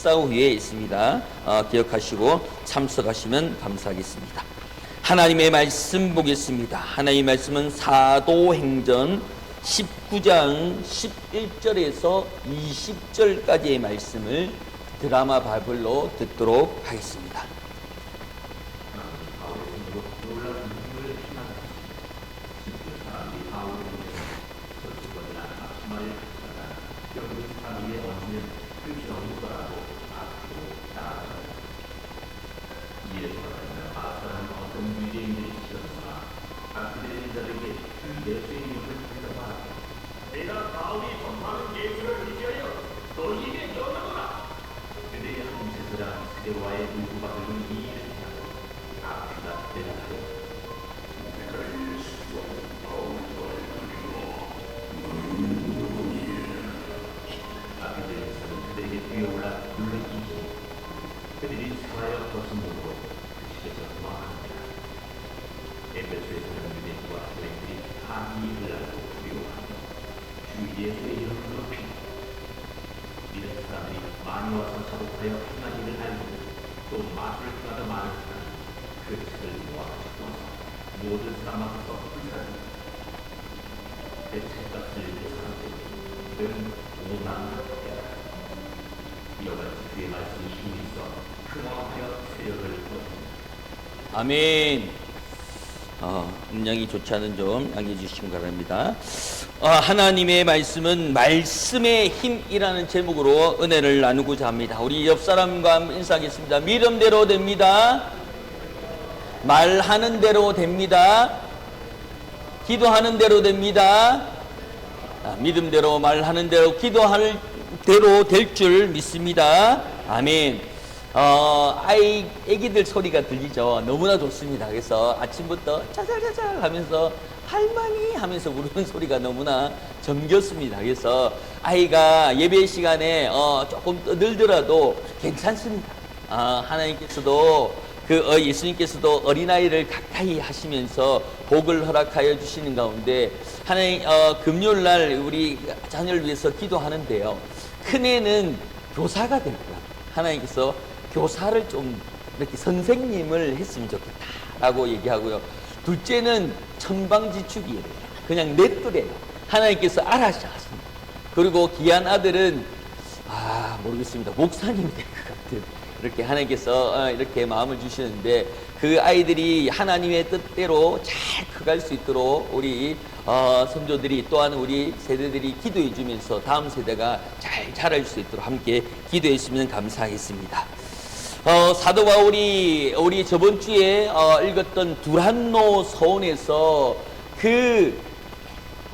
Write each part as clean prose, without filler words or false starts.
식사 후에 있습니다. 기억하시고 참석하시면 감사하겠습니다. 하나님의 말씀 보겠습니다. 하나님의 말씀은 사도행전 19장 11절에서 20절까지의 말씀을 드라마 바이블로 듣도록 하겠습니다. 아멘. 음량이 좋지 않은 점 양해해 주시기 바랍니다. 하나님의 말씀은 말씀의 힘이라는 제목으로 은혜를 나누고자 합니다. 우리 옆 사람과 인사하겠습니다. 믿음대로 됩니다. 말하는 대로 됩니다. 기도하는 대로 됩니다. 믿음대로 말하는 대로 기도할 대로 될 줄 믿습니다. 아멘. 애기들 소리가 들리죠. 너무나 좋습니다. 그래서 아침부터 짜잘짜잘 하면서 할머니 하면서 부르는 소리가 너무나 정겹습니다. 그래서 아이가 예배 시간에 조금 떠들더라도 괜찮습니다. 하나님께서도 예수님께서도 어린아이를 가까이 하시면서 복을 허락하여 주시는 가운데 하나님 금요일날 우리 자녀를 위해서 기도하는데요. 큰애는 교사가 될 거야. 하나님께서 교사를 좀 이렇게 선생님을 했으면 좋겠다라고 얘기하고요. 둘째는 천방지축이에요. 그냥 넷들이에요. 하나님께서 알아서 하십니다. 그리고 귀한 아들은 모르겠습니다. 목사님이 될 것 같은 이렇게 하나님께서 이렇게 마음을 주시는데 그 아이들이 하나님의 뜻대로 잘 커갈 수 있도록 우리 선조들이 또한 우리 세대들이 기도해 주면서 다음 세대가 잘 자랄 수 있도록 함께 기도해 주시면 감사하겠습니다. 사도 바울이 우리 저번 주에 읽었던 두란노 서원에서 그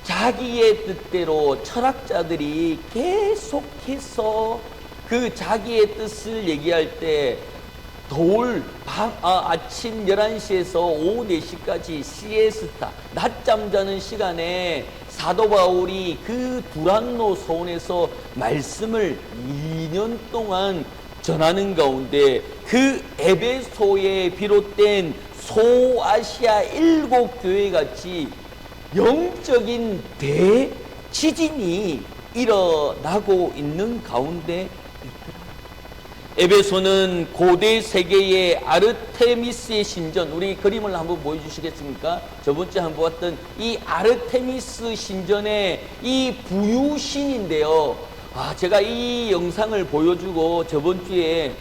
자기의 뜻대로 철학자들이 계속해서 그 자기의 뜻을 얘기할 때 아침 11시에서 오후 4시까지 시에스타, 낮잠 자는 시간에 사도 바울이 그 두란노 서원에서 말씀을 2년 동안 전하는 가운데 그 에베소에 비롯된 소아시아 7교회 같이 영적인 대지진이 일어나고 있는 가운데 에베소는 고대 세계의 아르테미스의 신전, 우리 그림을 한번 보여주시겠습니까? 저번주에 한번 봤던 이 아르테미스 신전의 이 부유신인데요. 제가 이 영상을 보여주고 저번주에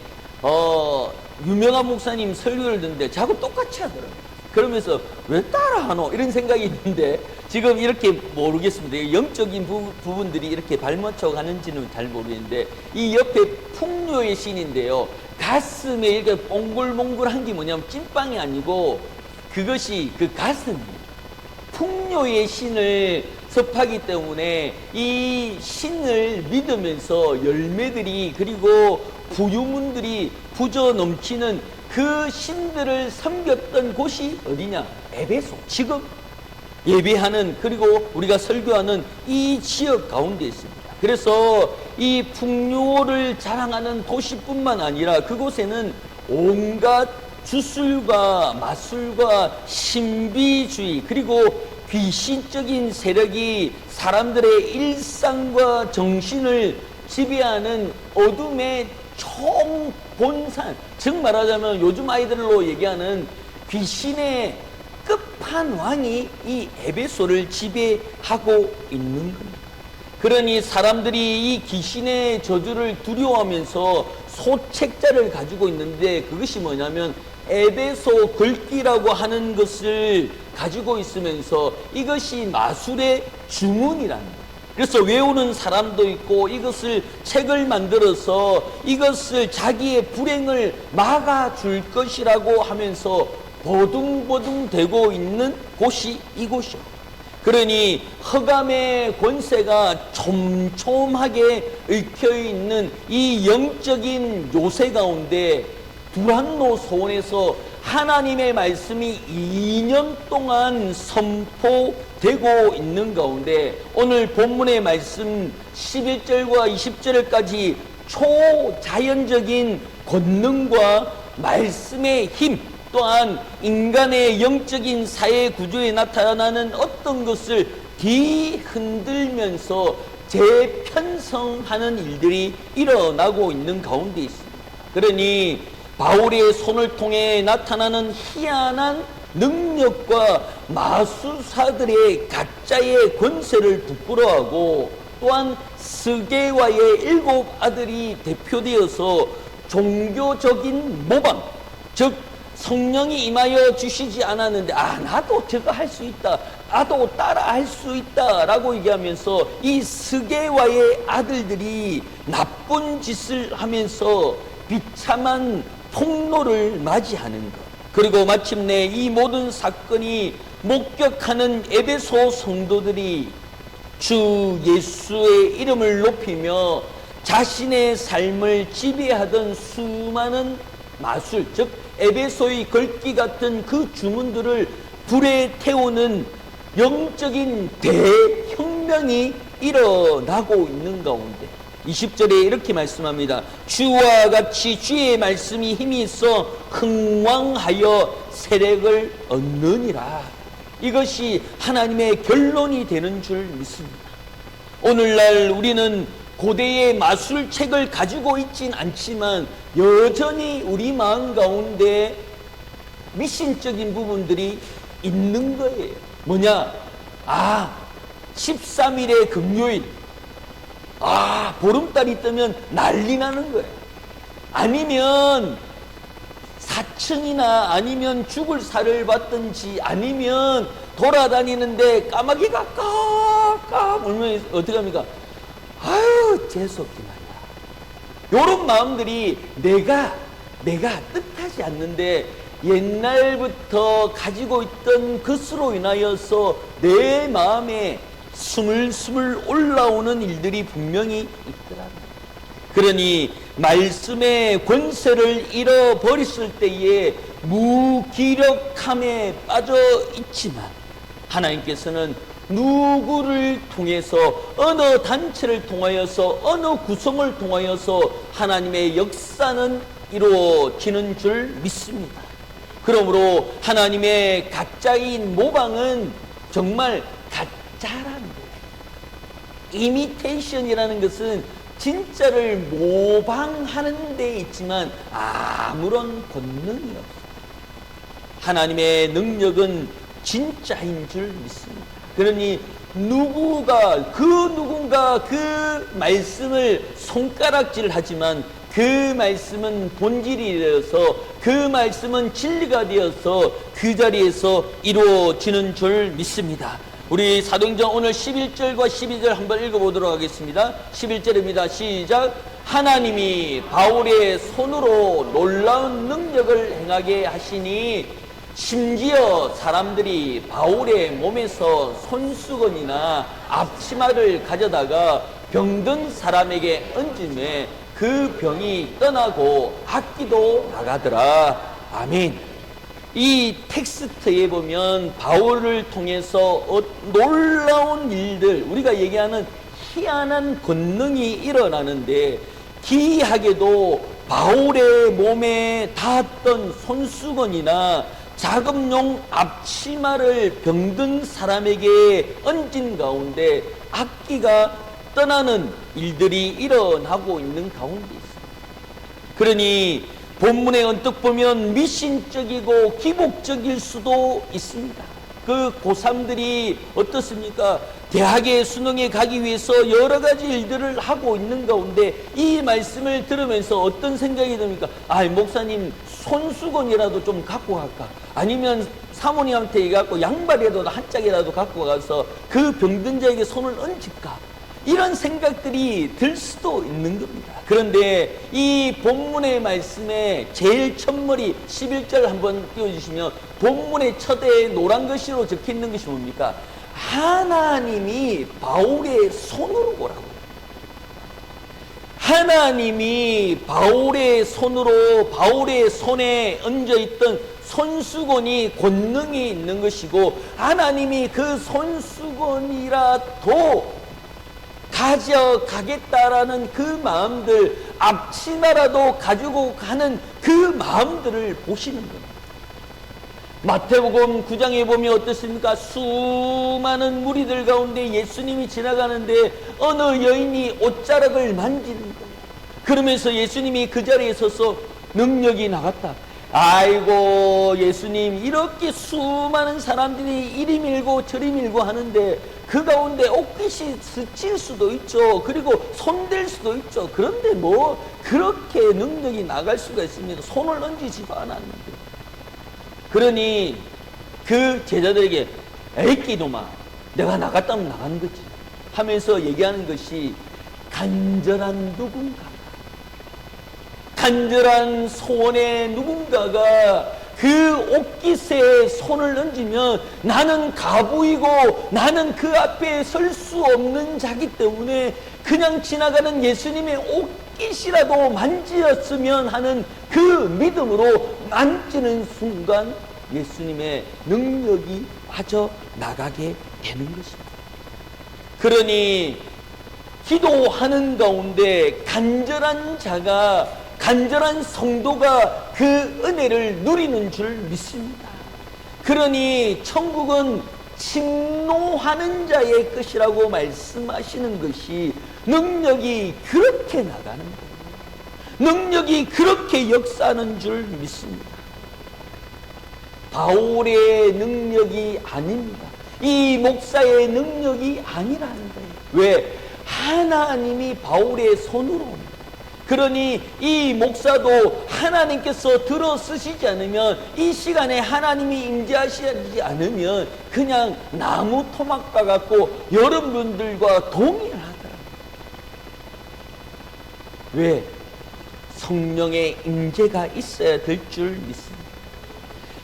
유명한 목사님 설교를 듣는데 자꾸 똑같이 하더라고요. 그러면서 왜 따라하노? 이런 생각이 있는데 지금 이렇게 모르겠습니다. 영적인 부분들이 이렇게 발맞춰 가는지는 잘 모르겠는데 이 옆에 풍요의 신인데요. 가슴에 이렇게 몽글몽글한 게 뭐냐면 찐빵이 아니고 그것이 그 가슴이에요. 풍요의 신을 섭하기 때문에 이 신을 믿으면서 열매들이 그리고 부유문들이 부저 넘치는 그 신들을 섬겼던 곳이 어디냐? 에베소. 지금 예배하는 그리고 우리가 설교하는 이 지역 가운데 있습니다. 그래서 이 풍요를 자랑하는 도시뿐만 아니라 그곳에는 온갖 주술과 마술과 신비주의 그리고 귀신적인 세력이 사람들의 일상과 정신을 지배하는 어둠의 총본산, 즉 말하자면 요즘 아이들로 얘기하는 귀신의 끝판왕이 이 에베소를 지배하고 있는 겁니다. 그러니 사람들이 이 귀신의 저주를 두려워하면서 소책자를 가지고 있는데, 그것이 뭐냐면 에베소 글귀라고 하는 것을 가지고 있으면서 이것이 마술의 주문이라는 거예요. 그래서 외우는 사람도 있고, 이것을 책을 만들어서 이것을 자기의 불행을 막아줄 것이라고 하면서 보둥보둥 되고 있는 곳이 이곳이요. 그러니 흑암의 권세가 촘촘하게 얽혀있는 이 영적인 요새 가운데 두란노 소원에서 하나님의 말씀이 2년 동안 선포되고 있는 가운데, 오늘 본문의 말씀 11절과 20절까지 초자연적인 권능과 말씀의 힘, 또한 인간의 영적인 사회 구조에 나타나는 어떤 것을 뒤흔들면서 재편성하는 일들이 일어나고 있는 가운데 있습니다. 그러니 바울의 손을 통해 나타나는 희한한 능력과 마술사들의 가짜의 권세를 부끄러워하고, 또한 스게와의 7 아들이 대표되어서 종교적인 모방, 즉 성령이 임하여 주시지 않았는데 나도 저거 할 수 있다, 나도 따라 할 수 있다 라고 얘기하면서 이 스게와의 아들들이 나쁜 짓을 하면서 비참한 폭로를 맞이하는 것, 그리고 마침내 이 모든 사건이 목격하는 에베소 성도들이 주 예수의 이름을 높이며 자신의 삶을 지배하던 수많은 마술, 즉 에베소의 글귀 같은 그 주문들을 불에 태우는 영적인 대혁명이 일어나고 있는 가운데 20절에 이렇게 말씀합니다. 주와 같이 주의 말씀이 힘이 있어 흥왕하여 세력을 얻느니라. 이것이 하나님의 결론이 되는 줄 믿습니다. 오늘날 우리는 고대의 마술책을 가지고 있진 않지만 여전히 우리 마음 가운데 미신적인 부분들이 있는 거예요. 뭐냐? 13일의 금요일, 보름달이 뜨면 난리 나는 거예요. 아니면 사층이나 아니면 죽을 살을 받든지, 아니면 돌아다니는데 까마귀가 까까 울면 어떻게 합니까? 재수없지 말이야. 요런 마음들이 내가 뜻하지 않는데 옛날부터 가지고 있던 것으로 인하여서 내 마음에 스물스물 올라오는 일들이 분명히 있더라고요. 그러니 말씀의 권세를 잃어버렸을 때에 무기력함에 빠져 있지만, 하나님께서는 누구를 통해서, 어느 단체를 통하여서, 어느 구성을 통하여서 하나님의 역사는 이루어지는 줄 믿습니다. 그러므로 하나님의 가짜인 모방은 정말 가짜라는 거예요. 이미테이션이라는 것은 진짜를 모방하는 데 있지만 아무런 권능이 없어요. 하나님의 능력은 진짜인 줄 믿습니다. 그러니 누군가 그 말씀을 손가락질하지만 그 말씀은 본질이 되어서, 그 말씀은 진리가 되어서 그 자리에서 이루어지는 줄 믿습니다. 우리 사도행전 오늘 11절과 12절 한번 읽어보도록 하겠습니다. 11절입니다. 시작. 하나님이 바울의 손으로 놀라운 능력을 행하게 하시니 심지어 사람들이 바울의 몸에서 손수건이나 앞치마를 가져다가 병든 사람에게 얹음에 그 병이 떠나고 악기도 나가더라. 아멘. 이 텍스트에 보면 바울을 통해서 놀라운 일들, 우리가 얘기하는 희한한 권능이 일어나는데, 기이하게도 바울의 몸에 닿았던 손수건이나 작업용 앞치마를 병든 사람에게 얹은 가운데 악기가 떠나는 일들이 일어나고 있는 가운데 있습니다. 그러니 본문에 언뜻 보면 미신적이고 기복적일 수도 있습니다. 그 고3들이 어떻습니까? 대학에 수능에 가기 위해서 여러 가지 일들을 하고 있는 가운데 이 말씀을 들으면서 어떤 생각이 듭니까? 아, 목사님 손수건이라도 좀 갖고 갈까? 아니면 사모님한테 얘기해갖고 양말이라도 한 짝이라도 갖고 가서 그 병든 자에게 손을 얹을까? 이런 생각들이 들 수도 있는 겁니다. 그런데 이 본문의 말씀에 제일 첫머리 11절 한번 띄워주시면 본문의 첫에 노란 글씨로 적혀 있는 것이 뭡니까? 하나님이 바울의 손으로 보라고. 하나님이 바울의 손으로 바울의 손에 얹어있던 손수건이 권능이 있는 것이고 하나님이 그 손수건이라도 가져가겠다라는 그 마음들, 앞치마라도 가지고 가는 그 마음들을 보시는 겁니다. 마태복음 9장에 보면 어떻습니까? 수많은 무리들 가운데 예수님이 지나가는데 어느 여인이 옷자락을 만지는 거예요. 그러면서 예수님이 그 자리에 서서 능력이 나갔다. 아이고, 예수님, 이렇게 수많은 사람들이 이리 밀고 저리 밀고 하는데 그 가운데 옷깃이 스칠 수도 있죠. 그리고 손댈 수도 있죠. 그런데 뭐 그렇게 능력이 나갈 수가 있습니까? 손을 얹지도 않았는데. 그러니 그 제자들에게 에이 끼놈아, 내가 나갔다면 나가는 거지 하면서 얘기하는 것이 간절한 누군가, 간절한 소원의 누군가가 그 옷깃에 손을 얹으면 나는 가부이고 나는 그 앞에 설 수 없는 자기 때문에 그냥 지나가는 예수님의 옷깃이라도 만지었으면 하는 그 믿음으로 만지는 순간 예수님의 능력이 빠져나가게 되는 것입니다. 그러니 기도하는 가운데 간절한 자가, 간절한 성도가 그 은혜를 누리는 줄 믿습니다. 그러니 천국은 침노하는 자의 것이라고 말씀하시는 것이 능력이 그렇게 나가는 거예요. 능력이 그렇게 역사하는 줄 믿습니다. 바울의 능력이 아닙니다. 이 목사의 능력이 아니라는 거예요. 왜? 하나님이 바울의 손으로 옵니다. 그러니 이 목사도 하나님께서 들어 쓰시지 않으면, 이 시간에 하나님이 임재하시지 않으면 그냥 나무 토막과 같고 여러분들과 동일하더라고요. 왜? 성령의 임재가 있어야 될 줄 믿습니다.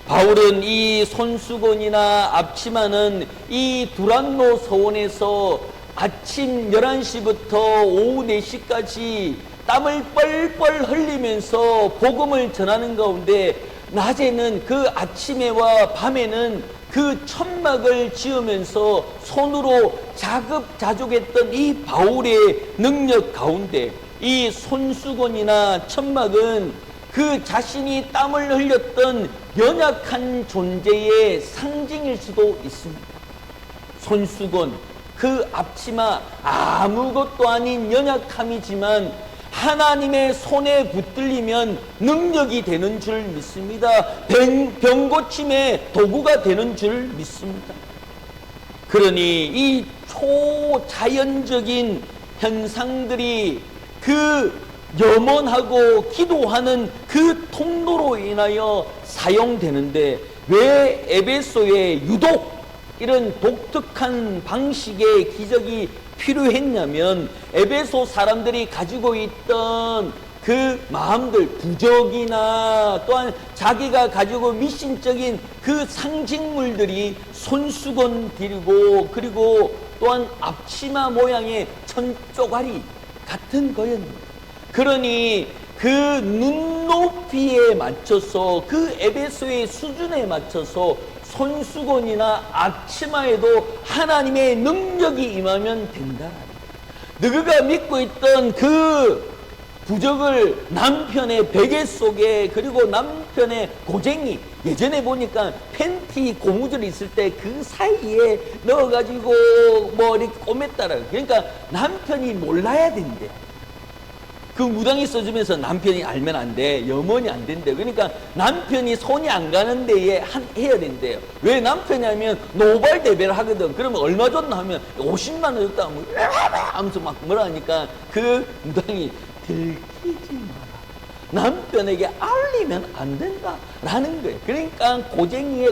바울은 이 손수건이나 앞치마는 이 두란노 서원에서 아침 11시부터 오후 4시까지 땀을 뻘뻘 흘리면서 복음을 전하는 가운데, 낮에는 그 아침에와 밤에는 그 천막을 지으면서 손으로 자급자족했던 이 바울의 능력 가운데 이 손수건이나 천막은 그 자신이 땀을 흘렸던 연약한 존재의 상징일 수도 있습니다. 손수건, 그 앞치마, 아무것도 아닌 연약함이지만 하나님의 손에 붙들리면 능력이 되는 줄 믿습니다. 병 고침의 도구가 되는 줄 믿습니다. 그러니 이 초자연적인 현상들이 그 염원하고 기도하는 그 통로로 인하여 사용되는데, 왜 에베소에 유독 이런 독특한 방식의 기적이 필요했냐면, 에베소 사람들이 가지고 있던 그 마음들, 부적이나 또한 자기가 가지고 미신적인 그 상징물들이 손수건 들고, 그리고 또한 앞치마 모양의 천조가리 같은 거였습니다. 그러니 그 눈높이에 맞춰서, 그 에베소의 수준에 맞춰서 손수건이나 앞치마에도 하나님의 능력이 임하면 된다. 너희가 믿고 있던 그 부적을 남편의 베개 속에, 그리고 남편의 고쟁이, 예전에 보니까 팬티 고무줄 있을 때 그 사이에 넣어가지고 뭐 이렇게 꼬맸다라. 그러니까 남편이 몰라야 된대. 그 무당이 써주면서 남편이 알면 안 돼. 염원이 안 된대. 그러니까 남편이 손이 안 가는 데에 해야 된대요. 왜 남편이 하면 노발대배를 하거든. 그러면 얼마 줬나 하면 50만 원 줬다 하면 하면서 막 뭐라 하니까 그 무당이 들키지 마라. 남편에게 알리면 안 된다라는 거예요. 그러니까 고쟁이에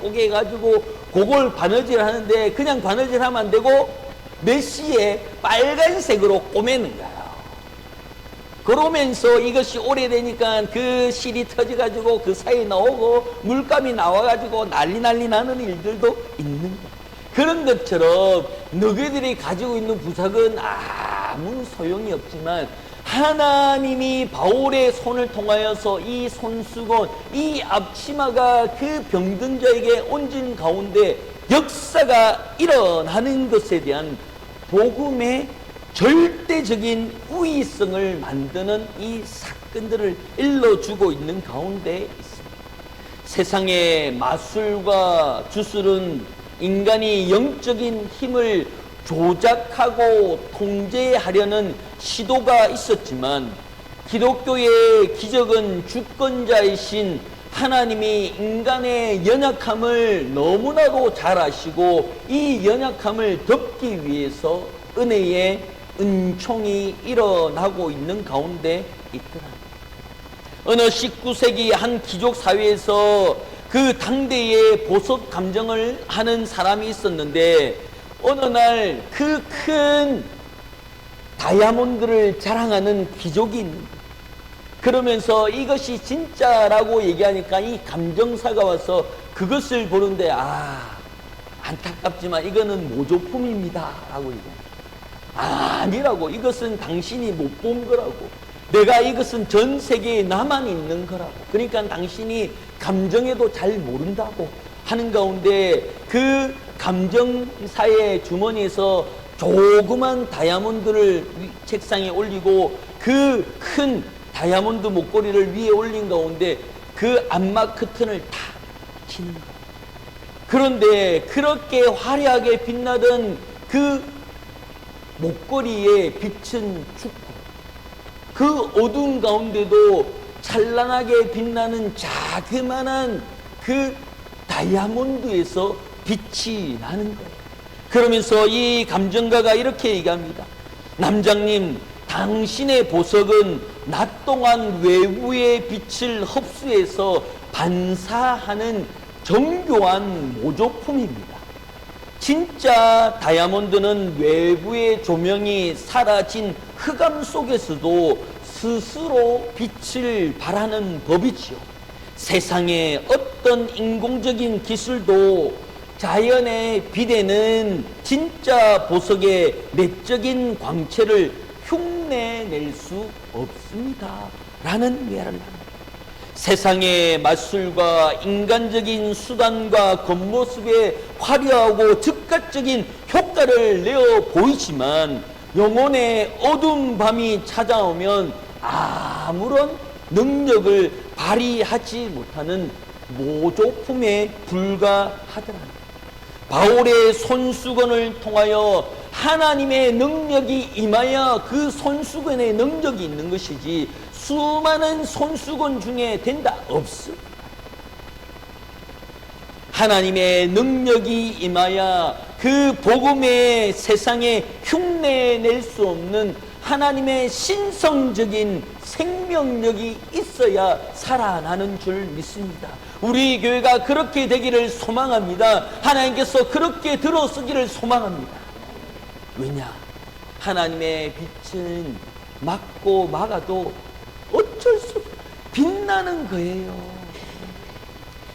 고개 해가지고 그걸 바느질 하는데 그냥 바느질 하면 안 되고 메시에 빨간색으로 꼬매는 거예요. 그러면서 이것이 오래되니까 그 실이 터져가지고 그 사이에 나오고 물감이 나와가지고 난리 나는 일들도 있는 거예요. 그런 것처럼 너희들이 가지고 있는 부석은 아무 소용이 없지만 하나님이 바울의 손을 통하여서 이 손수건, 이 앞치마가 그 병든 자에게 얹은 가운데 역사가 일어나는 것에 대한 복음의 절대적인 우위성을 만드는 이 사건들을 일러주고 있는 가운데 있습니다. 세상의 마술과 주술은 인간이 영적인 힘을 조작하고 통제하려는 시도가 있었지만 기독교의 기적은 주권자이신 하나님이 인간의 연약함을 너무나도 잘 아시고 이 연약함을 덮기 위해서 은혜의 은총이 일어나고 있는 가운데 있더라. 어느 19세기 한 귀족 사회에서 그 당대의 보석 감정을 하는 사람이 있었는데 어느 날 그 큰 다이아몬드를 자랑하는 귀족이 있는 거예요. 그러면서 이것이 진짜라고 얘기하니까 이 감정사가 와서 그것을 보는데 안타깝지만 이거는 모조품입니다 라고 얘기해요. 아니라고. 이것은 당신이 못 본 거라고. 내가 이것은 전 세계에 나만 있는 거라고. 그러니까 당신이 감정에도 잘 모른다고 하는 가운데 그 감정사의 주머니에서 조그만 다이아몬드를 책상에 올리고 그 큰 다이아몬드 목걸이를 위에 올린 가운데 그 암막 커튼을 다 치는 거예요. 그런데 그렇게 화려하게 빛나던 그 목걸이에 빛은 죽고 그 어두운 가운데도 찬란하게 빛나는 자그만한 그 다이아몬드에서 빛이 나는 거예요. 그러면서 이 감정가가 이렇게 얘기합니다. 남장님, 당신의 보석은 낮 동안 외부의 빛을 흡수해서 반사하는 정교한 모조품입니다. 진짜 다이아몬드는 외부의 조명이 사라진 흑암 속에서도 스스로 빛을 발하는 법이지요. 세상의 어떤 인공적인 기술도 자연의 빛에는 진짜 보석의 내적인 광채를 흉내낼 수 없습니다 라는 예를 합니다. 세상의 마술과 인간적인 수단과 겉모습에 화려하고 즉각적인 효과를 내어 보이지만 영혼의 어두운 밤이 찾아오면 아무런 능력을 발휘하지 못하는 모조품에 불과하더라. 바울의 손수건을 통하여 하나님의 능력이 임하여 그 손수건의 능력이 있는 것이지 수많은 손수건 중에 된다 없습니다. 하나님의 능력이 임하여 그 복음의 세상에 흉내낼 수 없는 하나님의 신성적인 생명력이 있어야 살아나는 줄 믿습니다. 우리 교회가 그렇게 되기를 소망합니다. 하나님께서 그렇게 들어서기를 소망합니다. 왜냐? 하나님의 빛은 막고 막아도 어쩔 수 없이 빛나는 거예요.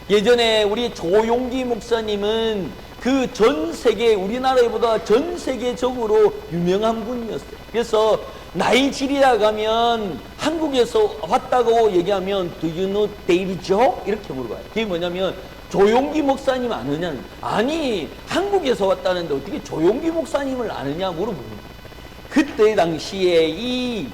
예전에 우리 조용기 목사님은 그 전 세계, 우리나라보다 전 세계적으로 유명한 분이었어요. 그래서 나이지리아 가면 한국에서 왔다고 얘기하면 Do you know David Joe? 이렇게 물어봐요. 그게 뭐냐면 조용기 목사님 아느냐? 아니, 한국에서 왔다는데 어떻게 조용기 목사님을 아느냐 물어봅니다. 그때 당시에 이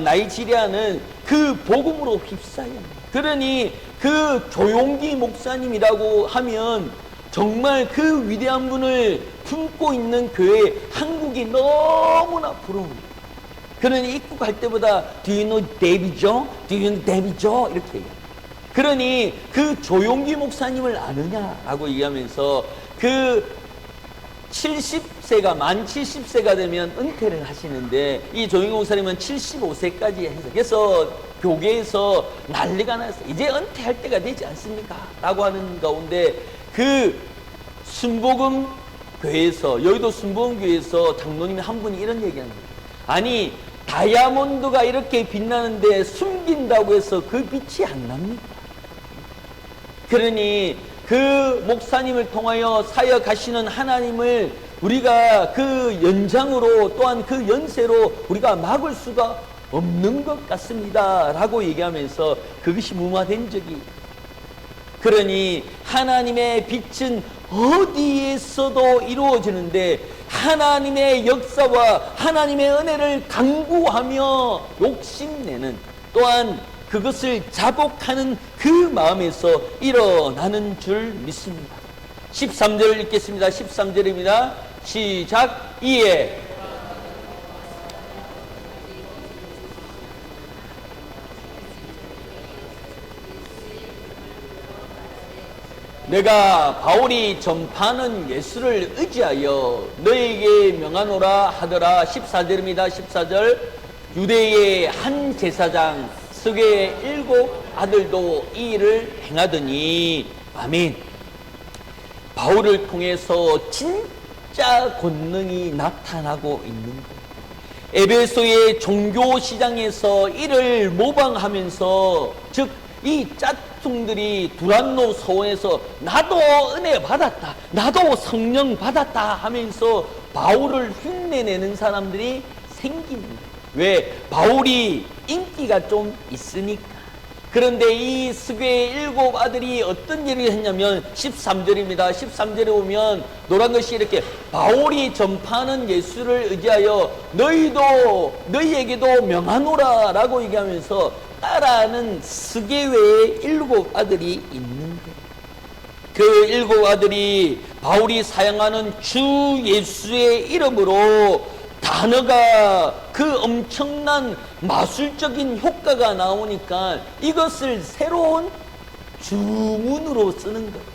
나이지리아는 그 복음으로 휩싸여요. 그러니 그 조용기 목사님이라고 하면 정말 그 위대한 분을 품고 있는 교회 한국이 너무나 부러워요. 그러니 입국 갈 때보다 Do you know David Joe? Do you know David Joe? 이렇게 얘기해요. 그러니 그 조용기 목사님을 아느냐라고 얘기하면서 그 70세가 만 70세가 되면 은퇴를 하시는데 이 조용기 목사님은 75세까지 해서 그래서 교계에서 난리가 났어요. 이제 은퇴할 때가 되지 않습니까? 라고 하는 가운데 그 순복음 교회에서 여의도 순복음 교회에서 장로님이 한 분이 이런 얘기하는 거예요. 아니 다이아몬드가 이렇게 빛나는데 숨긴다고 해서 그 빛이 안 납니까? 그러니 그 목사님을 통하여 사역하시는 하나님을 우리가 그 연장으로 또한 그 연세로 우리가 막을 수가 없는 것 같습니다 라고 얘기하면서 그것이 무마된 적이, 그러니 하나님의 빛은 어디에서도 이루어지는데 하나님의 역사와 하나님의 은혜를 강구하며 욕심내는, 또한 그것을 자복하는 그 마음에서 일어나는 줄 믿습니다. 13절 읽겠습니다. 13절입니다. 시작. 이에 내가 바울이 전파하는 예수를 의지하여 너에게 명하노라 하더라. 14절입니다. 14절. 유대의 한 제사장 스게의 7 아들도 이 일을 행하더니. 아멘. 바울을 통해서 진짜 권능이 나타나고 있는 거예요. 에베소의 종교 시장에서 이를 모방하면서, 즉 이 짝퉁들이 두란노 서원에서 나도 은혜 받았다, 나도 성령 받았다 하면서 바울을 흉내내는 사람들이 생기는 거예요. 왜? 바울이 인기가 좀 있으니까. 그런데 이 스게의 7 아들이 어떤 일을 했냐면 13절입니다. 13절에 보면 노란 것이 이렇게 바울이 전파하는 예수를 의지하여 너희에게도 명하노라 라고 얘기하면서 따라하는 스게외의 7 아들이 있는 거예요. 그 7 아들이 바울이 사용하는 주 예수의 이름으로 단어가 그 엄청난 마술적인 효과가 나오니까 이것을 새로운 주문으로 쓰는 거예요.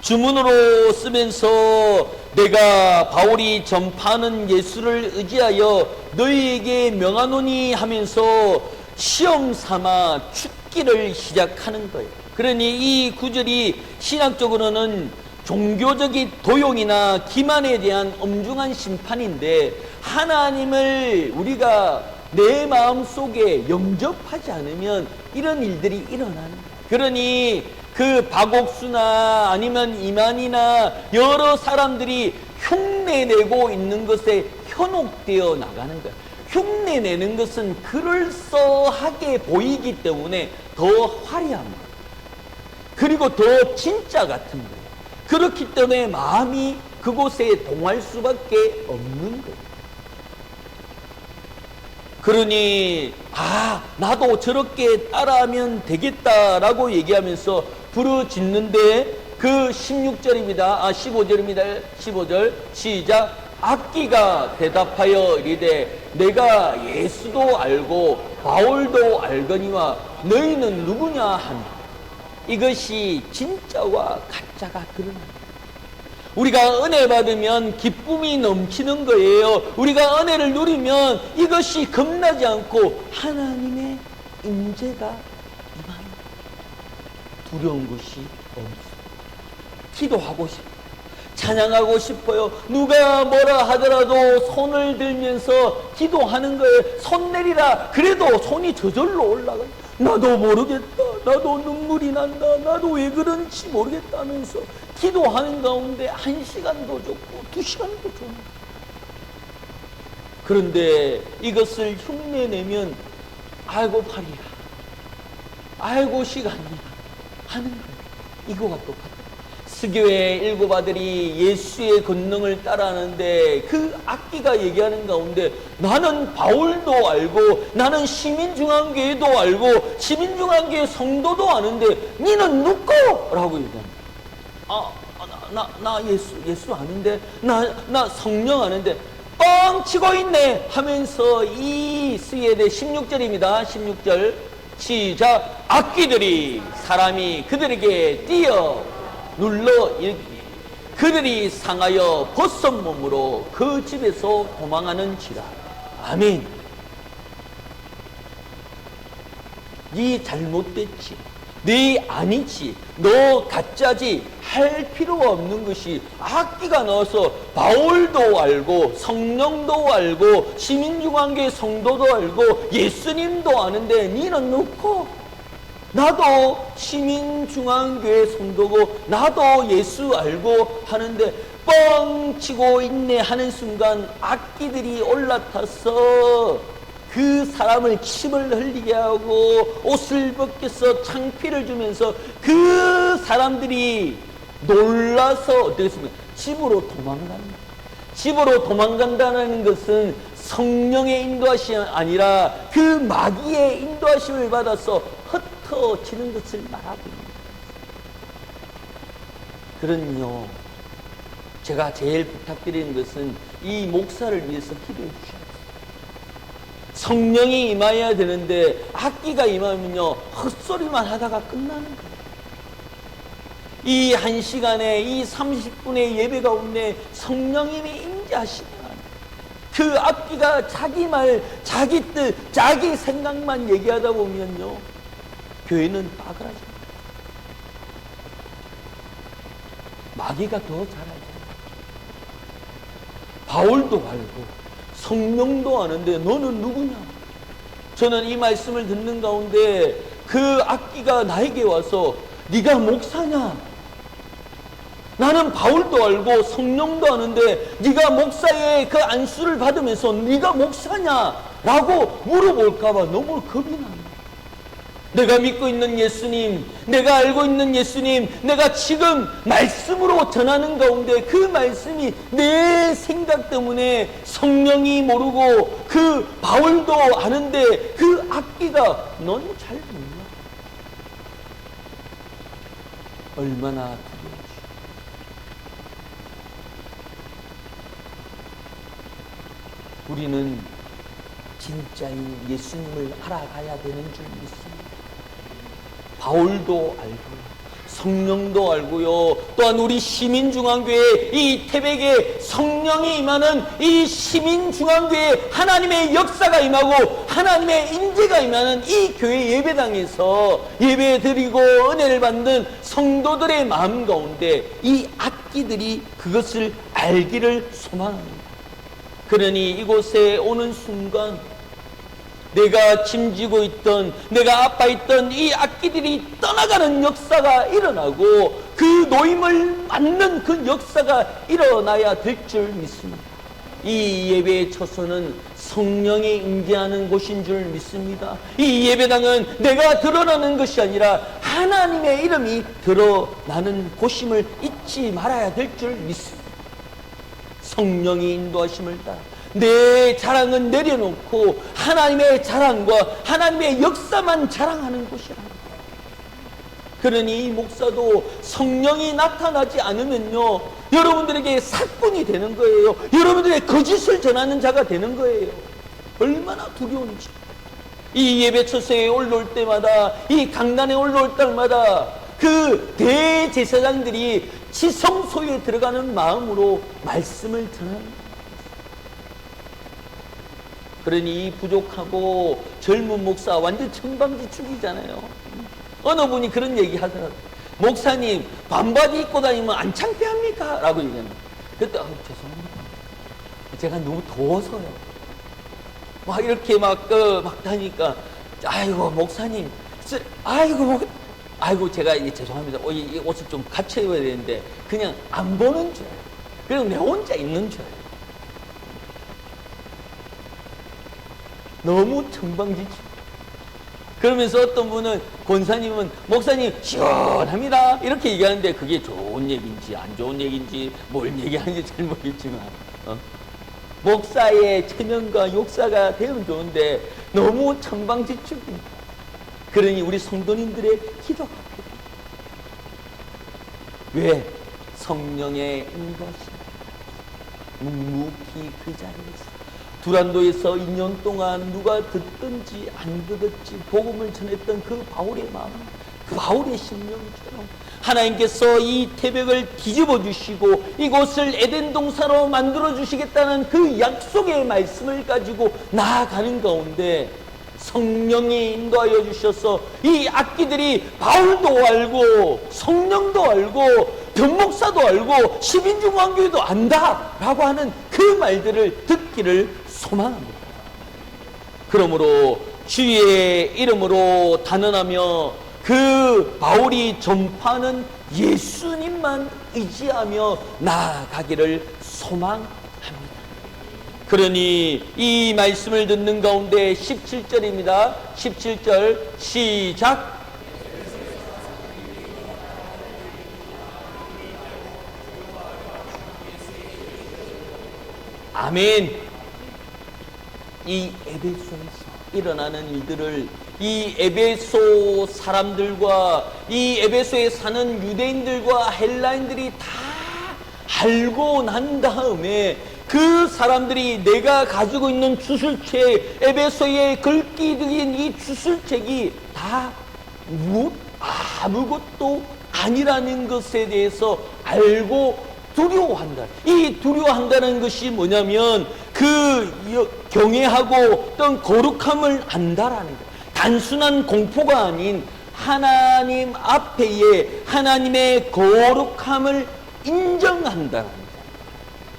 주문으로 쓰면서 내가 바울이 전파하는 예수를 의지하여 너희에게 명하노니 하면서 시험 삼아 죽기를 시작하는 거예요. 그러니 이 구절이 신학적으로는 종교적인 도용이나 기만에 대한 엄중한 심판인데, 하나님을 우리가 내 마음속에 영접하지 않으면 이런 일들이 일어나는 거예요. 그러니 그 박옥수나 아니면 이만희나 여러 사람들이 흉내내고 있는 것에 현혹되어 나가는 거예요. 흉내내는 것은 그럴싸하게 보이기 때문에 더 화려한 거예요. 그리고 더 진짜 같은 거예요. 그렇기 때문에 마음이 그곳에 동할 수밖에 없는 거예요. 그러니 나도 저렇게 따라하면 되겠다라고 얘기하면서 부르짖는데 그 16절입니다. 15절입니다. 15절 시작. 악기가 대답하여 이르되 내가 예수도 알고 바울도 알거니와 너희는 누구냐 하니. 이것이 진짜와 가짜가 드러납니다. 우리가 은혜 받으면 기쁨이 넘치는 거예요. 우리가 은혜를 누리면 이것이 겁나지 않고 하나님의 임재가 임합니다. 두려운 것이 없어요. 기도하고 싶어요. 찬양하고 싶어요. 누가 뭐라 하더라도 손을 들면서 기도하는 거예요. 손 내리라. 그래도 손이 저절로 올라가요. 나도 모르겠다. 나도 눈물이 난다. 나도 왜 그런지 모르겠다 하면서 기도하는 가운데 1시간도 좋고 2시간도 좋고. 그런데 이것을 흉내내면 아이고 팔이야, 아이고 시간이야 하는 거예요. 이거와 똑같아요. 스교의 7 아들이 예수의 권능을 따라하는데 그 악기가 얘기하는 가운데 나는 바울도 알고 나는 시민중앙교회도 알고 시민중앙교회 성도도 아는데 니는 누구? 라고 얘기합니다. 나 예수 아는데 나 성령 아는데 뻥 치고 있네 하면서 이 스웨덴 16절입니다. 16절 시작. 악귀들이 사람이 그들에게 뛰어 눌러 이르기를 그들이 상하여 벗은 몸으로 그 집에서 도망하는지라. 아멘. 네 잘못됐지, 네 아니지, 너 가짜지 할 필요가 없는 것이 악기가 나와서 바울도 알고 성령도 알고 시민중앙교회 성도도 알고 예수님도 아는데 니는 놓고 나도 시민중앙교회 성도고 나도 예수 알고 하는데 뻥 치고 있네 하는 순간 악기들이 올라타서 그 사람을 침을 흘리게 하고 옷을 벗겨서 창피를 주면서 그 사람들이 놀라서 어떻게 했습니까? 집으로 도망간다. 집으로 도망간다는 것은 성령의 인도하심이 아니라 그 마귀의 인도하심을 받아서 흩어지는 것을 말하고 있습니다. 그러니요, 제가 제일 부탁드리는 것은 이 목사를 위해서 기도해 주셔야 돼요. 성령이 임하여야 되는데 악기가 임하면요 헛소리만 하다가 끝나는 거예요. 이 1시간에 이 30분의 예배 가운데 성령님이 임재하시면 그 악기가 자기 말, 자기 뜻, 자기 생각만 얘기하다 보면요 교회는 빠그라집니다. 마귀가 더 잘하죠. 바울도 알고 성령도 아는데 너는 누구냐? 저는 이 말씀을 듣는 가운데 그 악기가 나에게 와서 네가 목사냐? 나는 바울도 알고 성령도 아는데 네가 목사의 그 안수를 받으면서 네가 목사냐? 라고 물어볼까 봐 너무 겁이 납니다. 내가 믿고 있는 예수님, 내가 알고 있는 예수님, 내가 지금 말씀으로 전하는 가운데 그 말씀이 내 생각 때문에 성령이 모르고 그 바울도 아는데 그 악기가 넌 잘 몰라. 얼마나 두려운지. 우리는 진짜인 예수님을 알아가야 되는 줄 믿습니다. 바울도 알고 성령도 알고요. 또한 우리 시민중앙교회 이 태백에 성령이 임하는 이 시민중앙교회 하나님의 역사가 임하고 하나님의 인재가 임하는 이 교회 예배당에서 예배드리고 은혜를 받는 성도들의 마음 가운데 이 악기들이 그것을 알기를 소망합니다. 그러니 이곳에 오는 순간 내가 짐지고 있던, 내가 아파있던 이 악기들이 떠나가는 역사가 일어나고 그 노임을 맞는 그 역사가 일어나야 될 줄 믿습니다. 이 예배의 처소는 성령이 임재하는 곳인 줄 믿습니다. 이 예배당은 내가 드러나는 것이 아니라 하나님의 이름이 드러나는 곳임을 잊지 말아야 될 줄 믿습니다. 성령이 인도하심을 따라 내 자랑은 내려놓고 하나님의 자랑과 하나님의 역사만 자랑하는 곳이라. 그러니 이 목사도 성령이 나타나지 않으면요 여러분들에게 사꾼이 되는 거예요. 여러분들의 거짓을 전하는 자가 되는 거예요. 얼마나 두려운지. 이 예배 처소에 올라올 때마다, 이 강단에 올라올 때마다 그 대제사장들이 지성소에 들어가는 마음으로 말씀을 전하는. 그러니 이 부족하고 젊은 목사 완전 천방지축이잖아요. 어느 분이 그런 얘기 하더라고요. 목사님 반바지 입고 다니면 안 창피합니까? 라고 얘기합니다. 그때 죄송합니다. 제가 너무 더워서요. 막 이렇게 막 다니까 아이고 목사님 아이고 제가 이게 죄송합니다. 이 옷을 좀 갖춰 입어야 되는데 그냥 안 보는 줄 알아요. 그리고 내 혼자 있는 줄 알아요. 너무 천방지축. 그러면서 어떤 분은 권사님은 목사님 시원합니다 이렇게 얘기하는데 그게 좋은 얘기인지 안 좋은 얘기인지 뭘 얘기하는지 잘 모르겠지만 목사의 체면과 역사가 되면 좋은데 너무 천방지축입니다. 그러니 우리 성도님들의 기도가 필요합니다. 왜? 성령의 인도하심. 묵묵히 그 자리에서 두란노에서 2년 동안 누가 듣든지 안 듣든지 복음을 전했던 그 바울의 마음, 그 바울의 심령처럼 하나님께서 이 태백을 뒤집어 주시고 이곳을 에덴 동산으로 만들어 주시겠다는 그 약속의 말씀을 가지고 나아가는 가운데 성령이 인도하여 주셔서 이 악기들이 바울도 알고 성령도 알고 변목사도 알고 십인중왕교회도 안다라고 하는 그 말들을 듣기를 소망합니다. 그러므로 주의 이름으로 단언하며 그 바울이 전파하는 예수님만 의지하며 나아가기를 소망합니다. 그러니 이 말씀을 듣는 가운데 17절입니다. 17절 시작. 아멘. 이 에베소에서 일어나는 일들을 이 에베소 사람들과 이 에베소에 사는 유대인들과 헬라인들이 다 알고 난 다음에 그 사람들이 내가 가지고 있는 주술책, 에베소에 글귀 들인 이 주술책이 다 아무것도 아니라는 것에 대해서 알고 두려워한다. 이 두려워한다는 것이 뭐냐면 그 경외하고 어떤 거룩함을 안다라는 거예요. 단순한 공포가 아닌 하나님 앞에의 하나님의 거룩함을 인정한다는 거예요.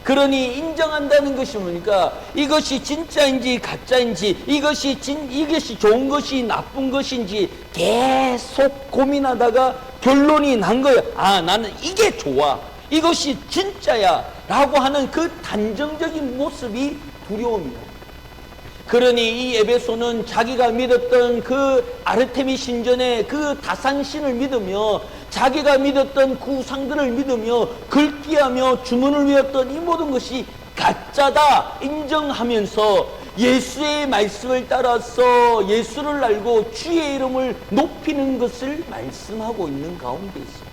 그러니 인정한다는 것이 뭡니까? 이것이 진짜인지 가짜인지, 이것이 좋은 것이 나쁜 것인지 계속 고민하다가 결론이 난 거예요. 아, 나는 이게 좋아. 이것이 진짜야. 라고 하는 그 단정적인 모습이 두려움이다. 그러니 이 에베소는 자기가 믿었던 그 아르테미 신전의 그 다산신을 믿으며 자기가 믿었던 구상들을 믿으며 글귀하며 주문을 외웠던 이 모든 것이 가짜다 인정하면서 예수의 말씀을 따라서 예수를 알고 주의 이름을 높이는 것을 말씀하고 있는 가운데 있습니다.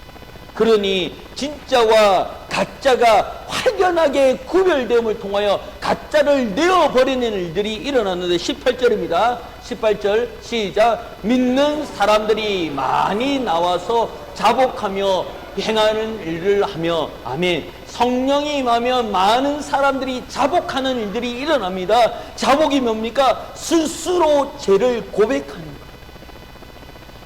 그러니 진짜와 가짜가 확연하게 구별됨을 통하여 가짜를 내어버리는 일들이 일어나는데 18절입니다. 18절 시작. 믿는 사람들이 많이 나와서 자복하며 행하는 일을 하며 아멘. 성령이 임하면 많은 사람들이 자복하는 일들이 일어납니다. 자복이 뭡니까? 스스로 죄를 고백하는 것.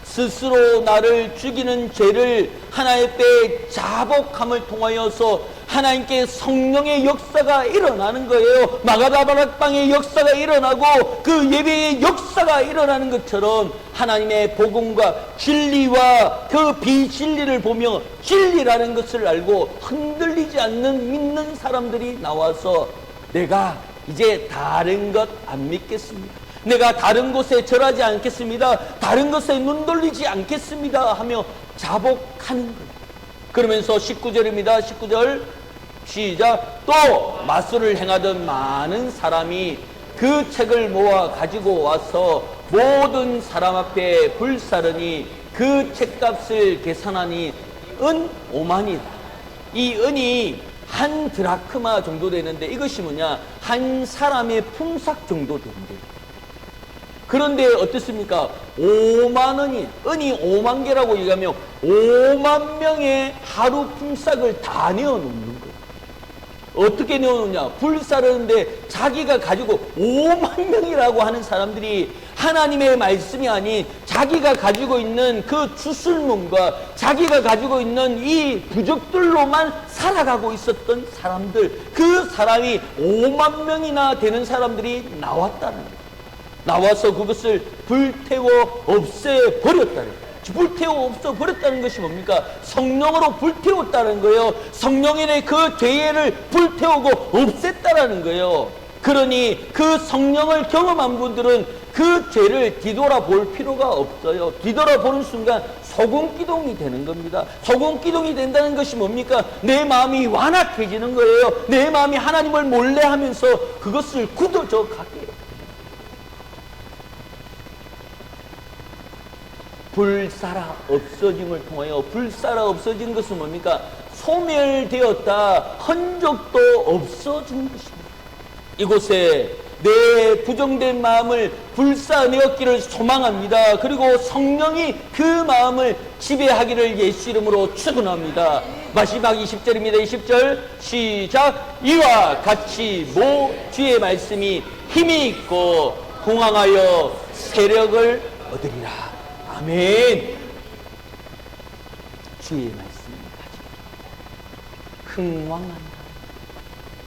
스스로 나를 죽이는 죄를 하나님 앞에 자복함을 통하여서 하나님께 성령의 역사가 일어나는 거예요. 마가다바락방의 역사가 일어나고 그 예배의 역사가 일어나는 것처럼 하나님의 복음과 진리와 그 비진리를 보며 진리라는 것을 알고 흔들리지 않는 믿는 사람들이 나와서 내가 이제 다른 것 안 믿겠습니다. 내가 다른 곳에 절하지 않겠습니다. 다른 것에 눈 돌리지 않겠습니다. 하며 자복하는 거예요. 그러면서 19절입니다. 19절 시작. 또 마술을 행하던 많은 사람이 그 책을 모아 가지고 와서 모든 사람 앞에 불사르니 그 책값을 계산하니 은 5만이다. 이 은이 한 드라크마 정도 되는데 이것이 뭐냐? 한 사람의 품삯 정도 된대요. 그런데 어떻습니까? 5만 원이, 은이 5만 개라고 얘기하면 5만 명의 하루 품삯을 다 내어놓는 거예요. 어떻게 내어놓냐? 불사르는데 자기가 가지고 5만 명이라고 하는 사람들이 하나님의 말씀이 아닌 자기가 가지고 있는 그 주술문과 자기가 가지고 있는 이 부적들로만 살아가고 있었던 사람들, 그 사람이 5만 명이나 되는 사람들이 나왔다는 거예요. 나와서 그것을 불태워 없애버렸다는 거예요. 불태워 없애버렸다는 것이 뭡니까? 성령으로 불태웠다는 거예요. 성령인의 그 죄를 불태우고 없앴다라는 거예요. 그러니 그 성령을 경험한 분들은 그 죄를 뒤돌아볼 필요가 없어요. 뒤돌아보는 순간 소금기둥이 되는 겁니다. 소금기둥이 된다는 것이 뭡니까? 내 마음이 완악해지는 거예요. 내 마음이 하나님을 몰래하면서 그것을 굳어져 가게. 불사라 없어짐을 통하여 불사라 없어진 것은 뭡니까? 소멸되었다, 흔적도 없어진 것입니다. 이곳에 내 부정된 마음을 불사내었기를 소망합니다. 그리고 성령이 그 마음을 지배하기를 예수 이름으로 축원합니다. 마지막 20절입니다. 20절 시작. 이와 같이 주의 말씀이 힘이 있고 흥왕하여 세력을 얻으리라. 아멘. 주의 말씀을 가지고 흥왕한다.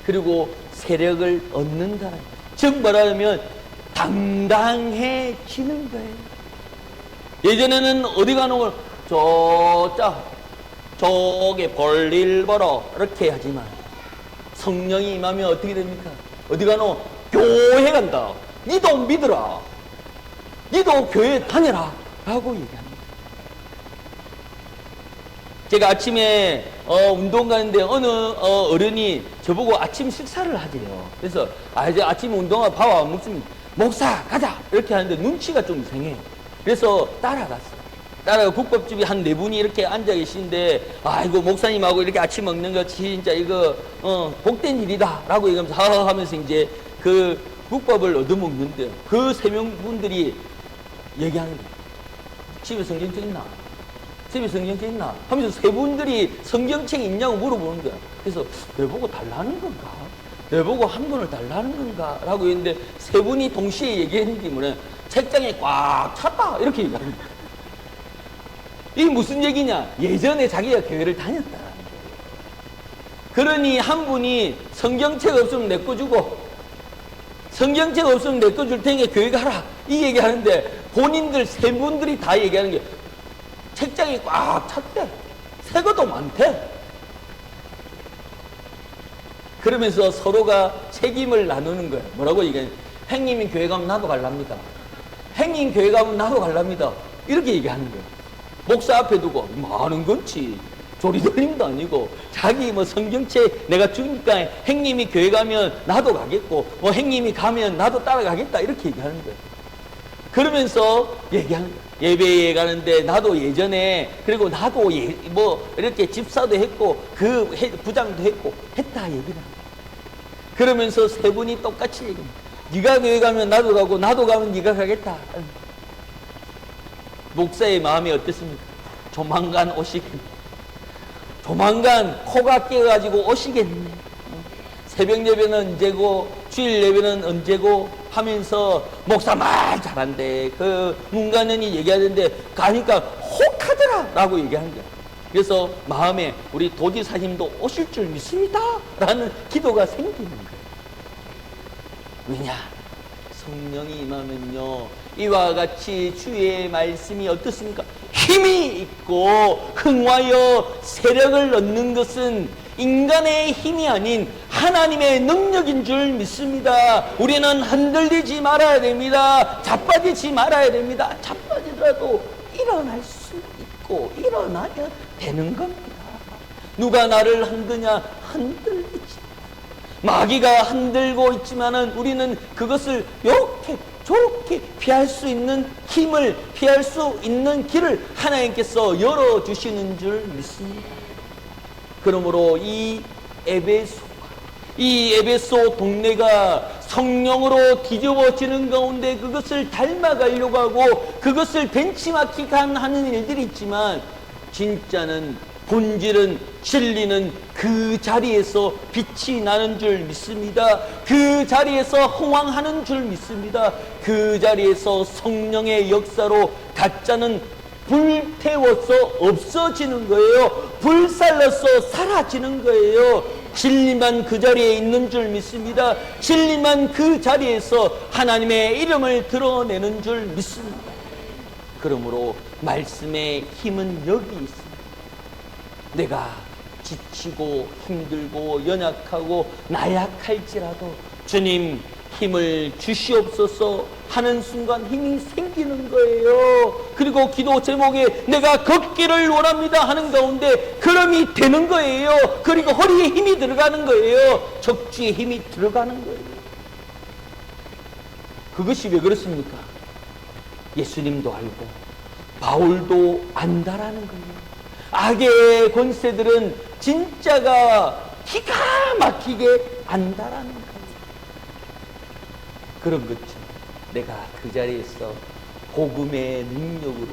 그리고 세력을 얻는다. 즉 말하면 당당해지는 거예요. 예전에는 어디 가는 걸 저게 볼일 보러 이렇게 하지만 성령이 임하면 어떻게 됩니까? 어디 가노? 교회 간다. 니도 믿으라. 니도 교회 다녀라. 라고 얘기합니다. 제가 아침에 운동 가는데 어느 어른이 저보고 아침 식사를 하재요. 그래서 이제 아침 운동하고 밥 안 먹습니다. 목사 가자 이렇게 하는데 눈치가 좀 이상해요. 그래서 따라갔어요. 따라가 국밥집이 한 4분이 이렇게 앉아 계시는데 아이고 목사님하고 이렇게 아침 먹는 거 진짜 이거 복된 일이다 라고 얘기하면서 하면서 이제 그 국밥을 얻어먹는데 그 3명 분들이 얘기하는 거예요. 집에 성경책 있나? 집에 성경책 있나? 하면서 3분들이 성경책이 있냐고 물어보는 거야. 그래서 내보고 달라는 건가? 내보고 한 권을 달라는 건가? 라고 했는데 3분이 동시에 얘기했는지 뭐냐? 책장에 꽉 찼다! 이렇게 얘기하는 거야. 이게 무슨 얘기냐? 예전에 자기가 교회를 다녔다라는 거예요. 그러니 한 분이 성경책 없으면 내 거 주고 성경책 없으면 내 거 줄 테니까 교회 가라. 이 얘기하는데 본인들 3분들이 다 얘기하는 게 책장이 꽉 찼대. 새 것도 많대. 그러면서 서로가 책임을 나누는 거예요. 뭐라고 얘기하냐? 행님이 교회 가면 나도 갈랍니다. 행님 교회 가면 나도 갈랍니다. 이렇게 얘기하는 거예요. 목사 앞에 두고 많은 건지 조리돌림도 아니고 자기 뭐 성경책 내가 주니까 행님이 교회 가면 나도 가겠고 뭐 행님이 가면 나도 따라가겠다 이렇게 얘기하는 거예요. 그러면서 얘기하는 거예요. 예배에 가는데 나도 예전에 그리고 나도 뭐 이렇게 집사도 했고 그 부장도 했고 했다 얘기를 합니다. 그러면서 3분이 똑같이 얘기합니다. 네가 교회 가면 나도 가고 나도 가면 네가 가겠다. 목사의 마음이 어땠습니까? 조만간 오시겠네. 조만간 코가 끼어가지고 오시겠네. 새벽 예배는 언제고 주일 예배는 언제고 하면서 목사 말 잘한대. 그 문간은이 얘기하는데 가니까 혹하더라 라고 얘기하는 거야. 그래서 마음에 우리 도지사님도 오실 줄 믿습니다 라는 기도가 생기는 거예요. 왜냐? 성령이 임하면요 이와 같이 주의 말씀이 어떻습니까? 힘이 있고 흥하여 세력을 얻는 것은 인간의 힘이 아닌 하나님의 능력인 줄 믿습니다. 우리는 흔들리지 말아야 됩니다. 자빠지지 말아야 됩니다. 자빠지더라도 일어날 수 있고 일어나야 되는 겁니다. 누가 나를 흔드냐? 흔들리지. 마귀가 흔들고 있지만은 우리는 그것을 이렇게 좋게 피할 수 있는 힘을 피할 수 있는 길을 하나님께서 열어주시는 줄 믿습니다. 그러므로 이 에베소 동네가 성령으로 뒤집어지는 가운데 그것을 닮아가려고 하고 그것을 벤치마킹 하는 일들이 있지만 진짜는 본질은 진리는 그 자리에서 빛이 나는 줄 믿습니다. 그 자리에서 흥왕하는 줄 믿습니다. 그 자리에서 성령의 역사로 가짜는 불태워서 없어지는 거예요. 불살라서 사라지는 거예요. 진리만 그 자리에 있는 줄 믿습니다. 진리만 그 자리에서 하나님의 이름을 드러내는 줄 믿습니다. 그러므로 말씀의 힘은 여기 있습니다. 내가 지치고 힘들고 연약하고 나약할지라도 주님 힘을 주시옵소서 하는 순간 힘이 생기는 거예요. 그리고 기도 제목에 내가 걷기를 원합니다 하는 가운데 그럼이 되는 거예요. 그리고 허리에 힘이 들어가는 거예요. 척추에 힘이 들어가는 거예요. 그것이 왜 그렇습니까? 예수님도 알고 바울도 안다라는 거예요. 악의 권세들은 진짜가 기가 막히게 안다라는 거예요. 그런 것처럼 내가 그 자리에서 복음의 능력으로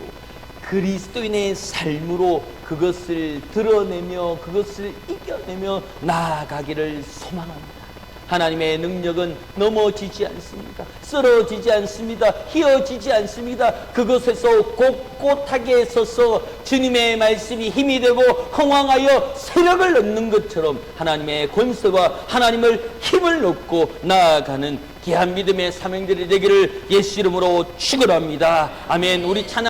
그리스도인의 삶으로 그것을 드러내며 그것을 이겨내며 나아가기를 소망합니다. 하나님의 능력은 넘어지지 않습니다. 쓰러지지 않습니다. 휘어지지 않습니다. 그것에서 꼿꼿하게 서서 주님의 말씀이 힘이 되고 흥왕하여 세력을 얻는 것처럼 하나님의 권세와 하나님을 힘을 얻고 나아가는 귀한 믿음의 사명들이 되기를 예수 이름으로 축원합니다. 아멘. 우리 찬양